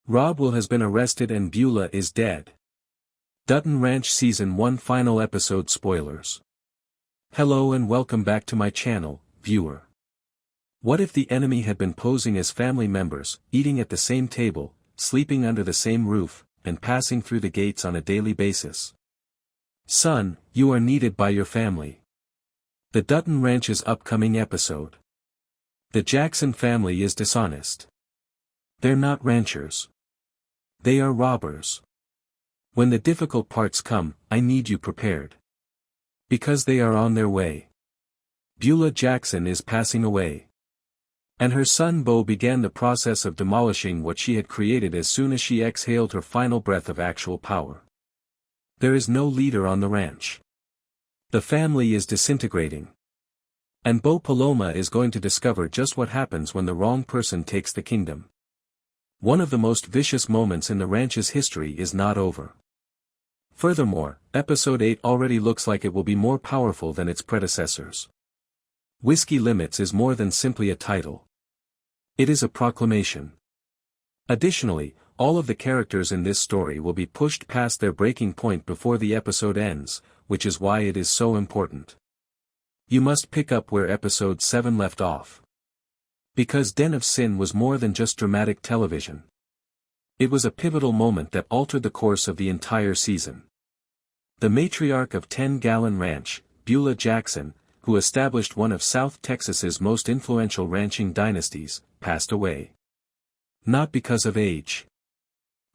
Rob Will has been arrested and Beulah is dead. Dutton Ranch Season 1 Final Episode Spoilers. Hello and welcome back to my channel, viewer. What if the enemy had been posing as family members, eating at the same table, sleeping under the same roof, and passing through the gates on a daily basis? Son, you are needed by your family. The Dutton Ranch's upcoming episode. The Jackson family is dishonest. They're not ranchers. They are robbers. When the difficult parts come, I need you prepared. Because they are on their way. Beulah Jackson is passing away. And her son Beau began the process of demolishing what she had created as soon as she exhaled her final breath of actual power. There is no leader on the ranch. The family is disintegrating. And Beau Paloma is going to discover just what happens when the wrong person takes the kingdom. One of the most vicious moments in the ranch's history is not over. Furthermore, Episode 8 already looks like it will be more powerful than its predecessors. Whiskey Limits is more than simply a title. It is a proclamation. Additionally, all of the characters in this story will be pushed past their breaking point before the episode ends, which is why it is so important. You must pick up where Episode 7 left off. Because Den of Sin was more than just dramatic television. It was a pivotal moment that altered the course of the entire season. The matriarch of 10 Gallon Ranch, Beulah Jackson, who established one of South Texas's most influential ranching dynasties, passed away. Not because of age.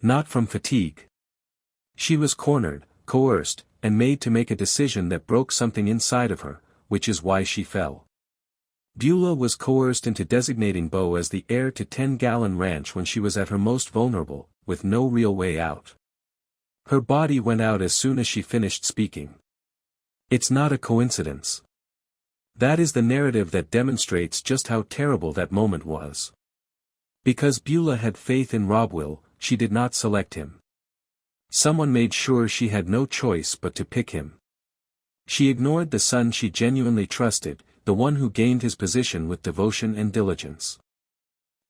Not from fatigue. She was cornered, coerced, and made to make a decision that broke something inside of her, which is why she fell. Beulah was coerced into designating Beau as the heir to 10 Gallon Ranch when she was at her most vulnerable, with no real way out. Her body went out as soon as she finished speaking. It's not a coincidence. That is the narrative that demonstrates just how terrible that moment was. Because Beulah had faith in Rob Will, she did not select him. Someone made sure she had no choice but to pick him. She ignored the son she genuinely trusted, the one who gained his position with devotion and diligence.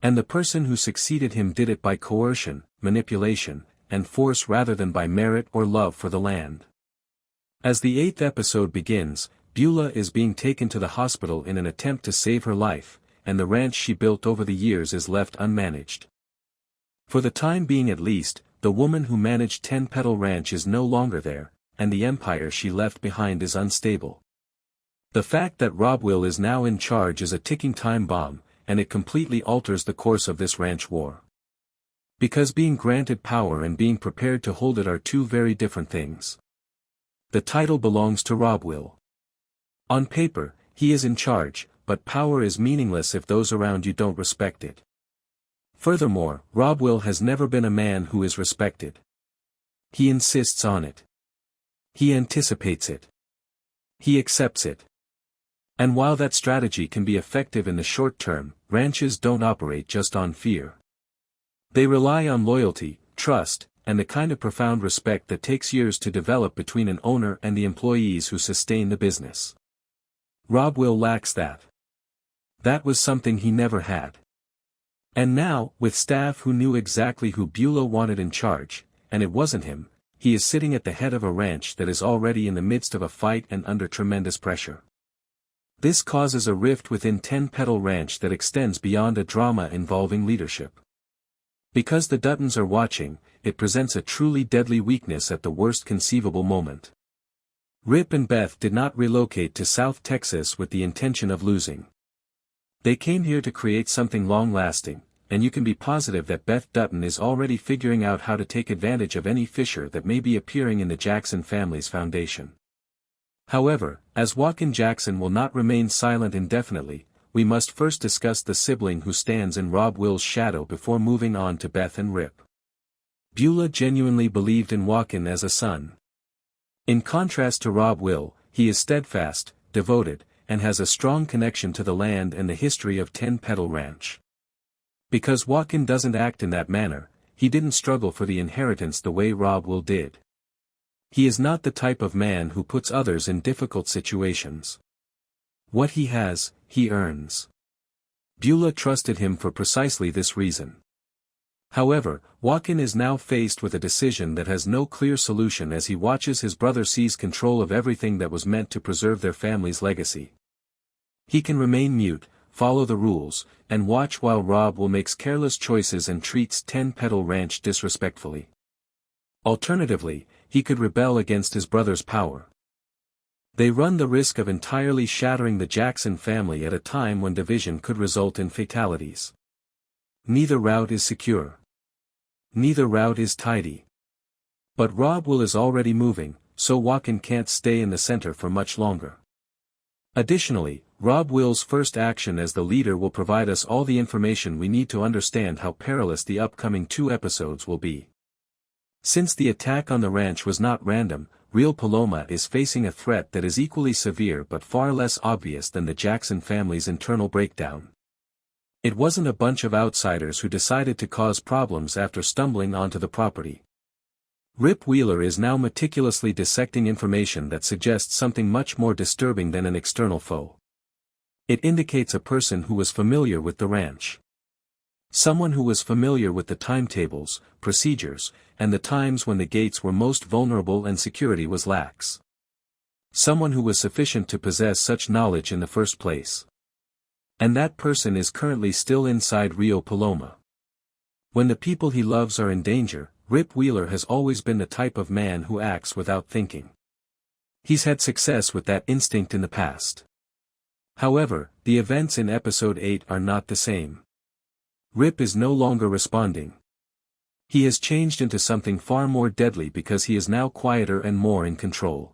And the person who succeeded him did it by coercion, manipulation, and force rather than by merit or love for the land. As the 8th episode begins, Beulah is being taken to the hospital in an attempt to save her life, and the ranch she built over the years is left unmanaged. For the time being at least, the woman who managed 10 Petal Ranch is no longer there, and the empire she left behind is unstable. The fact that Rob Will is now in charge is a ticking time bomb, and it completely alters the course of this ranch war. Because being granted power and being prepared to hold it are two very different things. The title belongs to Rob Will. On paper, he is in charge, but power is meaningless if those around you don't respect it. Furthermore, Rob Will has never been a man who is respected. He insists on it. He anticipates it. He accepts it. And while that strategy can be effective in the short term, ranches don't operate just on fear. They rely on loyalty, trust, and the kind of profound respect that takes years to develop between an owner and the employees who sustain the business. Rob Will lacks that. That was something he never had. And now, with staff who knew exactly who Beulah wanted in charge, and it wasn't him, he is sitting at the head of a ranch that is already in the midst of a fight and under tremendous pressure. This causes a rift within 10 Petal Ranch that extends beyond a drama involving leadership. Because the Duttons are watching, it presents a truly deadly weakness at the worst conceivable moment. Rip and Beth did not relocate to South Texas with the intention of losing. They came here to create something long-lasting, and you can be positive that Beth Dutton is already figuring out how to take advantage of any fissure that may be appearing in the Jackson family's foundation. However, as Walkin Jackson will not remain silent indefinitely, we must first discuss the sibling who stands in Rob Will's shadow before moving on to Beth and Rip. Beulah genuinely believed in Walkin as a son. In contrast to Rob Will, he is steadfast, devoted, and has a strong connection to the land and the history of 10 Petal Ranch. Because Walkin doesn't act in that manner, he didn't struggle for the inheritance the way Rob Will did. He is not the type of man who puts others in difficult situations. What he has, he earns. Beulah trusted him for precisely this reason. However, Walkin is now faced with a decision that has no clear solution as he watches his brother seize control of everything that was meant to preserve their family's legacy. He can remain mute, follow the rules, and watch while Rob will makes careless choices and treats 10 Petal Ranch disrespectfully. Alternatively, he could rebel against his brother's power. They run the risk of entirely shattering the Jackson family at a time when division could result in fatalities. Neither route is secure. Neither route is tidy. But Rob will is already moving, so Walkin can't stay in the center for much longer. Additionally, Rob Will's first action as the leader will provide us all the information we need to understand how perilous the upcoming 2 episodes will be. Since the attack on the ranch was not random, Real Paloma is facing a threat that is equally severe but far less obvious than the Jackson family's internal breakdown. It wasn't a bunch of outsiders who decided to cause problems after stumbling onto the property. Rip Wheeler is now meticulously dissecting information that suggests something much more disturbing than an external foe. It indicates a person who was familiar with the ranch. Someone who was familiar with the timetables, procedures, and the times when the gates were most vulnerable and security was lax. Someone who was sufficient to possess such knowledge in the first place. And that person is currently still inside Rio Paloma. When the people he loves are in danger, Rip Wheeler has always been the type of man who acts without thinking. He's had success with that instinct in the past. However, the events in episode 8 are not the same. Rip is no longer responding. He has changed into something far more deadly because he is now quieter and more in control.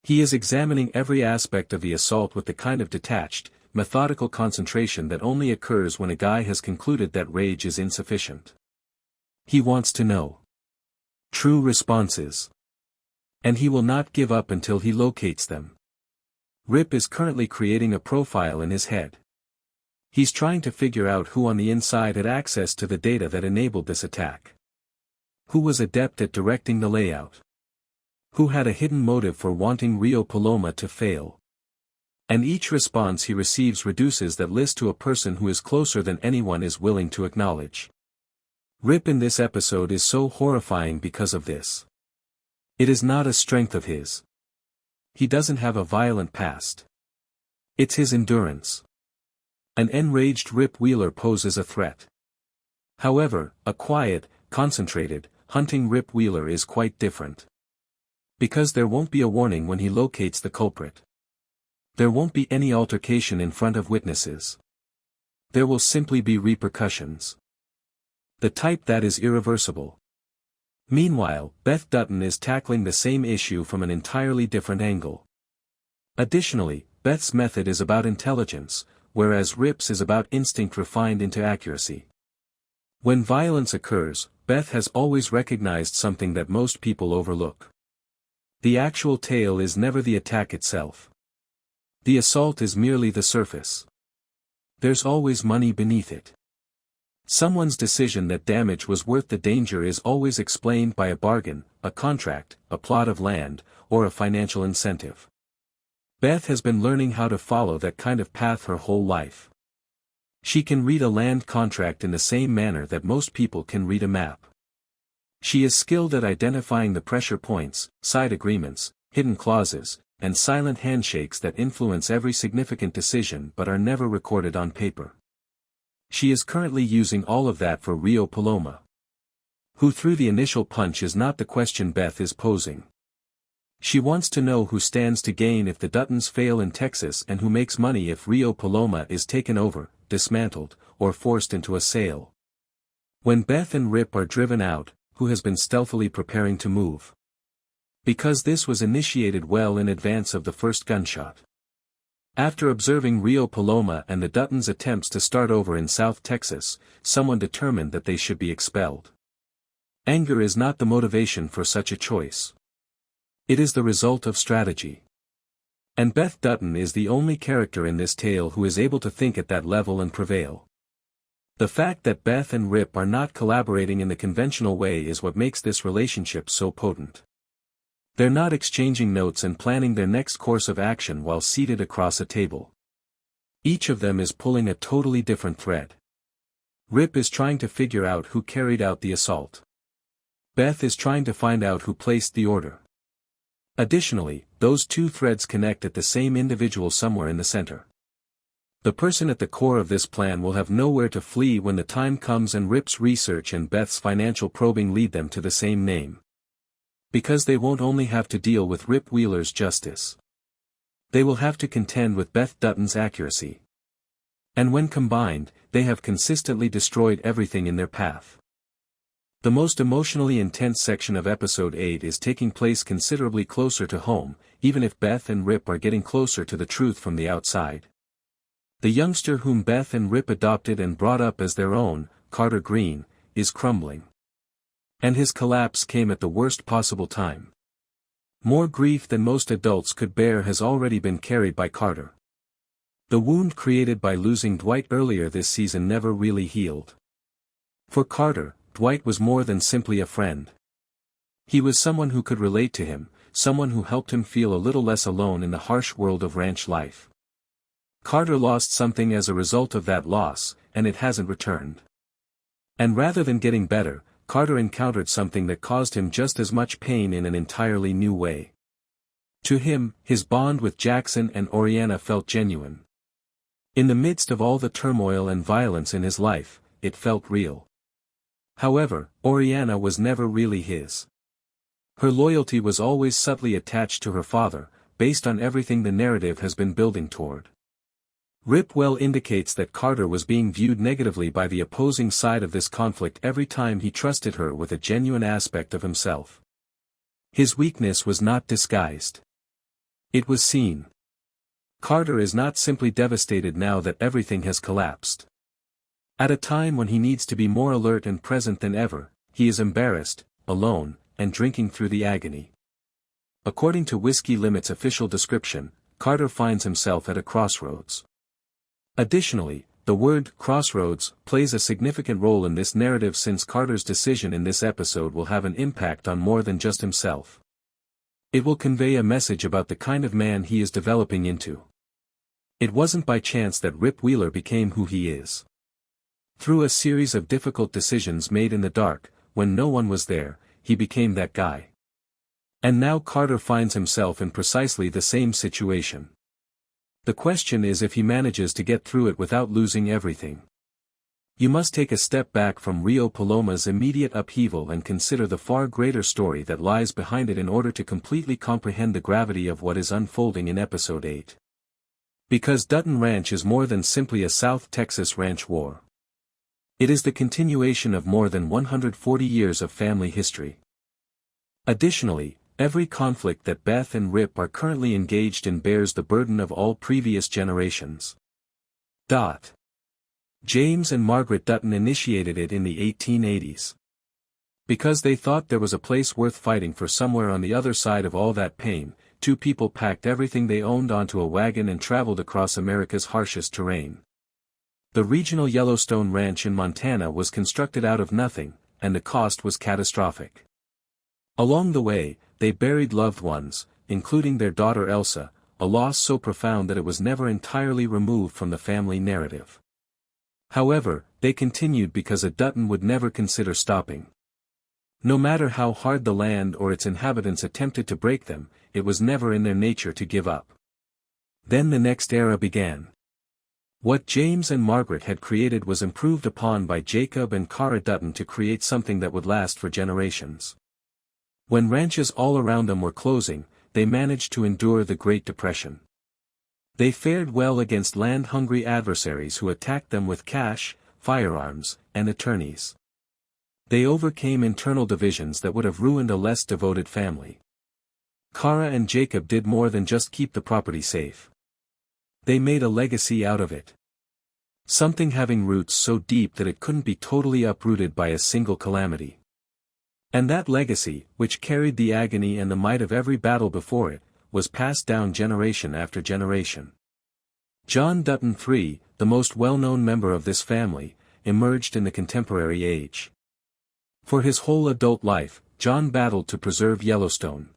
He is examining every aspect of the assault with the kind of detached, methodical concentration that only occurs when a guy has concluded that rage is insufficient. He wants to know true responses. And he will not give up until he locates them. Rip is currently creating a profile in his head. He's trying to figure out who on the inside had access to the data that enabled this attack. Who was adept at directing the layout? Who had a hidden motive for wanting Rio Paloma to fail? And each response he receives reduces that list to a person who is closer than anyone is willing to acknowledge. Rip in this episode is so horrifying because of this. It is not a strength of his. He doesn't have a violent past. It's his endurance. An enraged Rip Wheeler poses a threat. However, a quiet, concentrated, hunting Rip Wheeler is quite different. Because there won't be a warning when he locates the culprit. There won't be any altercation in front of witnesses. There will simply be repercussions. The type that is irreversible. Meanwhile, Beth Dutton is tackling the same issue from an entirely different angle. Additionally, Beth's method is about intelligence, whereas Rip's is about instinct refined into accuracy. When violence occurs, Beth has always recognized something that most people overlook. The actual tale is never the attack itself. The assault is merely the surface. There's always money beneath it. Someone's decision that damage was worth the danger is always explained by a bargain, a contract, a plot of land, or a financial incentive. Beth has been learning how to follow that kind of path her whole life. She can read a land contract in the same manner that most people can read a map. She is skilled at identifying the pressure points, side agreements, hidden clauses, and silent handshakes that influence every significant decision but are never recorded on paper. She is currently using all of that for Rio Paloma. Who threw the initial punch is not the question Beth is posing. She wants to know who stands to gain if the Duttons fail in Texas and who makes money if Rio Paloma is taken over, dismantled, or forced into a sale. When Beth and Rip are driven out, who has been stealthily preparing to move? Because this was initiated well in advance of the first gunshot. After observing Rio Paloma and the Duttons' attempts to start over in South Texas, someone determined that they should be expelled. Anger is not the motivation for such a choice. It is the result of strategy. And Beth Dutton is the only character in this tale who is able to think at that level and prevail. The fact that Beth and Rip are not collaborating in the conventional way is what makes this relationship so potent. They're not exchanging notes and planning their next course of action while seated across a table. Each of them is pulling a totally different thread. Rip is trying to figure out who carried out the assault. Beth is trying to find out who placed the order. Additionally, those two threads connect at the same individual somewhere in the center. The person at the core of this plan will have nowhere to flee when the time comes, and Rip's research and Beth's financial probing lead them to the same name. Because they won't only have to deal with Rip Wheeler's justice. They will have to contend with Beth Dutton's accuracy. And when combined, they have consistently destroyed everything in their path. The most emotionally intense section of episode 8 is taking place considerably closer to home, even if Beth and Rip are getting closer to the truth from the outside. The youngster whom Beth and Rip adopted and brought up as their own, Carter Green, is crumbling. And his collapse came at the worst possible time. More grief than most adults could bear has already been carried by Carter. The wound created by losing Dwight earlier this season never really healed. For Carter, Dwight was more than simply a friend. He was someone who could relate to him, someone who helped him feel a little less alone in the harsh world of ranch life. Carter lost something as a result of that loss, and it hasn't returned. And rather than getting better, Carter encountered something that caused him just as much pain in an entirely new way. To him, his bond with Jackson and Oriana felt genuine. In the midst of all the turmoil and violence in his life, it felt real. However, Oriana was never really his. Her loyalty was always subtly attached to her father, based on everything the narrative has been building toward. Rip well indicates that Carter was being viewed negatively by the opposing side of this conflict every time he trusted her with a genuine aspect of himself. His weakness was not disguised. It was seen. Carter is not simply devastated now that everything has collapsed. At a time when he needs to be more alert and present than ever, he is embarrassed, alone, and drinking through the agony. According to Whiskey Limit's official description, Carter finds himself at a crossroads. Additionally, the word crossroads plays a significant role in this narrative, since Carter's decision in this episode will have an impact on more than just himself. It will convey a message about the kind of man he is developing into. It wasn't by chance that Rip Wheeler became who he is. Through a series of difficult decisions made in the dark, when no one was there, he became that guy. And now Carter finds himself in precisely the same situation. The question is if he manages to get through it without losing everything. You must take a step back from Rio Paloma's immediate upheaval and consider the far greater story that lies behind it in order to completely comprehend the gravity of what is unfolding in episode 8. Because Dutton Ranch is more than simply a South Texas ranch war. It is the continuation of more than 140 years of family history. Additionally, every conflict that Beth and Rip are currently engaged in bears the burden of all previous generations. James and Margaret Dutton initiated it in the 1880s. Because they thought there was a place worth fighting for somewhere on the other side of all that pain, two people packed everything they owned onto a wagon and traveled across America's harshest terrain. The regional Yellowstone Ranch in Montana was constructed out of nothing, and the cost was catastrophic. Along the way, they buried loved ones, including their daughter Elsa, a loss so profound that it was never entirely removed from the family narrative. However, they continued because a Dutton would never consider stopping. No matter how hard the land or its inhabitants attempted to break them, it was never in their nature to give up. Then the next era began. What James and Margaret had created was improved upon by Jacob and Cara Dutton to create something that would last for generations. When ranches all around them were closing, they managed to endure the Great Depression. They fared well against land-hungry adversaries who attacked them with cash, firearms, and attorneys. They overcame internal divisions that would have ruined a less devoted family. Cara and Jacob did more than just keep the property safe. They made a legacy out of it. Something having roots so deep that it couldn't be totally uprooted by a single calamity. And that legacy, which carried the agony and the might of every battle before it, was passed down generation after generation. John Dutton III, the most well-known member of this family, emerged in the contemporary age. For his whole adult life, John battled to preserve Yellowstone.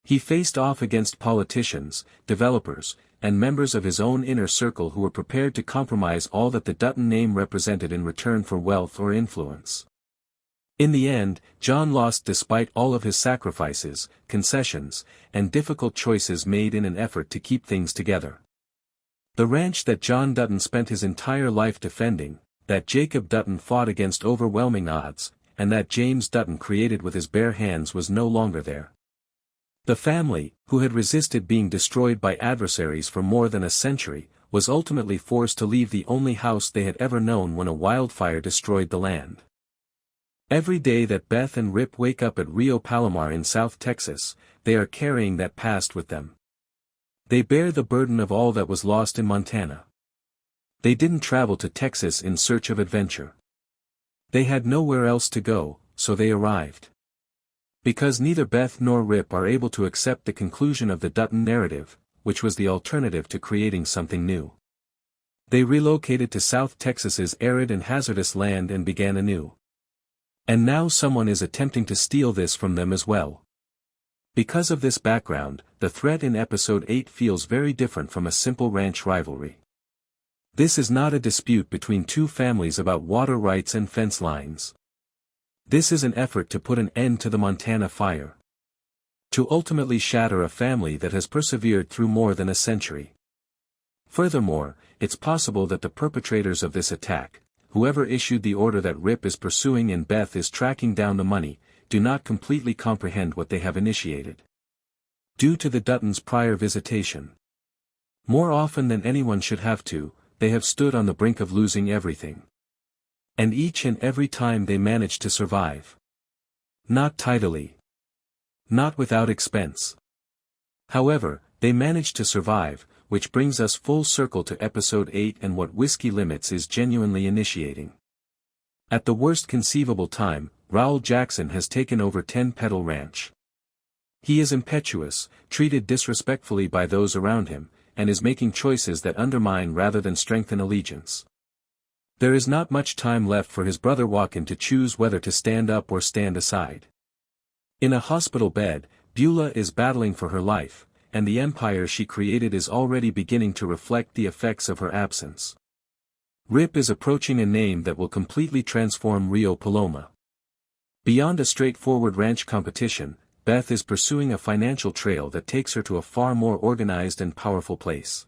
He faced off against politicians, developers, and members of his own inner circle who were prepared to compromise all that the Dutton name represented in return for wealth or influence. In the end, John lost despite all of his sacrifices, concessions, and difficult choices made in an effort to keep things together. The ranch that John Dutton spent his entire life defending, that Jacob Dutton fought against overwhelming odds, and that James Dutton created with his bare hands was no longer there. The family, who had resisted being destroyed by adversaries for more than a century, was ultimately forced to leave the only house they had ever known when a wildfire destroyed the land. Every day that Beth and Rip wake up at Rio Palomar in South Texas, they are carrying that past with them. They bear the burden of all that was lost in Montana. They didn't travel to Texas in search of adventure. They had nowhere else to go, so they arrived. Because neither Beth nor Rip are able to accept the conclusion of the Dutton narrative, which was the alternative to creating something new. They relocated to South Texas's arid and hazardous land and began anew. And now someone is attempting to steal this from them as well. Because of this background, the threat in episode 8 feels very different from a simple ranch rivalry. This is not a dispute between two families about water rights and fence lines. This is an effort to put an end to the Montana fire. To ultimately shatter a family that has persevered through more than a century. Furthermore, it's possible that the perpetrators of this attack, whoever issued the order that Rip is pursuing and Beth is tracking down the money, do not completely comprehend what they have initiated. Due to the Duttons' prior visitation. More often than anyone should have to, they have stood on the brink of losing everything. And each and every time they manage to survive. Not tidily. Not without expense. However, they manage to survive, which brings us full circle to episode 8 and what Whiskey Limits is genuinely initiating. At the worst conceivable time, Walkin Jackson has taken over 10 Petal Ranch. He is impetuous, treated disrespectfully by those around him, and is making choices that undermine rather than strengthen allegiance. There is not much time left for his brother Walkin to choose whether to stand up or stand aside. In a hospital bed, Beulah is battling for her life, and the empire she created is already beginning to reflect the effects of her absence. Rip is approaching a name that will completely transform Rio Paloma. Beyond a straightforward ranch competition, Beth is pursuing a financial trail that takes her to a far more organized and powerful place.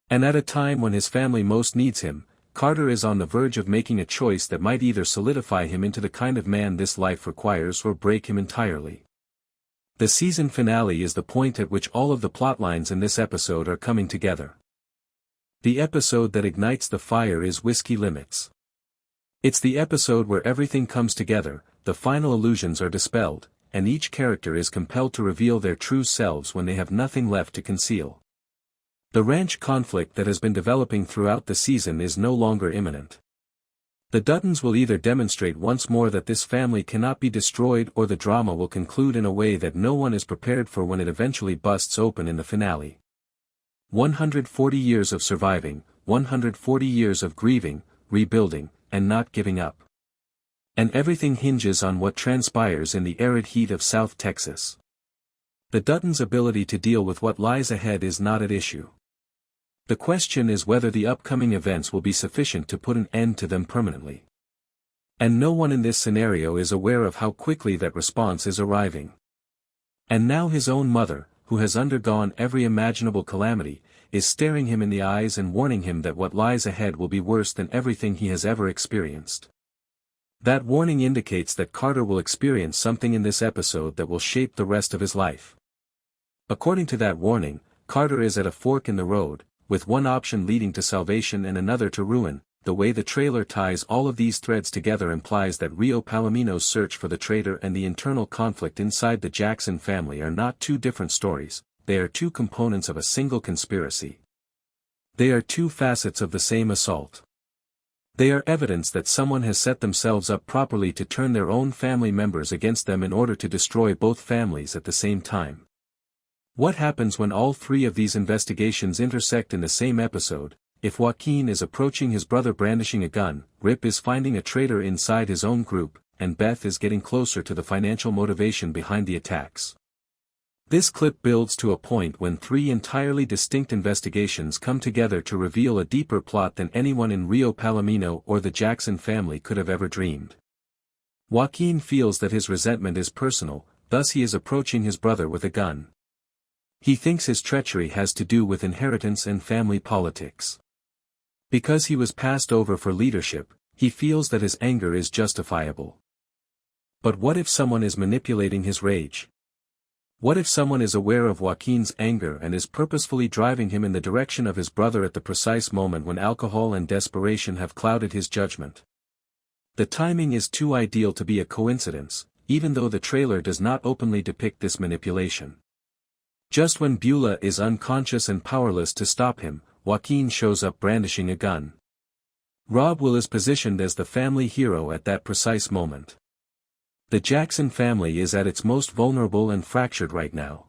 And at a time when his family most needs him, Carter is on the verge of making a choice that might either solidify him into the kind of man this life requires or break him entirely. The season finale is the point at which all of the plotlines in this episode are coming together. The episode that ignites the fire is Whiskey Limits. It's the episode where everything comes together, the final illusions are dispelled, and each character is compelled to reveal their true selves when they have nothing left to conceal. The ranch conflict that has been developing throughout the season is no longer imminent. The Duttons will either demonstrate once more that this family cannot be destroyed or the drama will conclude in a way that no one is prepared for when it eventually busts open in the finale. 140 years of surviving, 140 years of grieving, rebuilding, and not giving up. And everything hinges on what transpires in the arid heat of South Texas. The Duttons' ability to deal with what lies ahead is not at issue. The question is whether the upcoming events will be sufficient to put an end to them permanently. And no one in this scenario is aware of how quickly that response is arriving. And now his own mother, who has undergone every imaginable calamity, is staring him in the eyes and warning him that what lies ahead will be worse than everything he has ever experienced. That warning indicates that Carter will experience something in this episode that will shape the rest of his life. According to that warning, Carter is at a fork in the road, with one option leading to salvation and another to ruin. The way the trailer ties all of these threads together implies that Rio Palomino's search for the traitor and the internal conflict inside the Jackson family are not two different stories, they are two components of a single conspiracy. They are two facets of the same assault. They are evidence that someone has set themselves up properly to turn their own family members against them in order to destroy both families at the same time. What happens when all three of these investigations intersect in the same episode? If Walkin is approaching his brother brandishing a gun, Rip is finding a traitor inside his own group, and Beth is getting closer to the financial motivation behind the attacks. This clip builds to a point when three entirely distinct investigations come together to reveal a deeper plot than anyone in Rio Palomino or the Jackson family could have ever dreamed. Joaquin feels that his resentment is personal, thus he is approaching his brother with a gun. He thinks his treachery has to do with inheritance and family politics. Because he was passed over for leadership, he feels that his anger is justifiable. But what if someone is manipulating his rage? What if someone is aware of Joaquin's anger and is purposefully driving him in the direction of his brother at the precise moment when alcohol and desperation have clouded his judgment? The timing is too ideal to be a coincidence, even though the trailer does not openly depict this manipulation. Just when Beulah is unconscious and powerless to stop him, Joaquin shows up brandishing a gun. Rob Will is positioned as the family hero at that precise moment. The Jackson family is at its most vulnerable and fractured right now.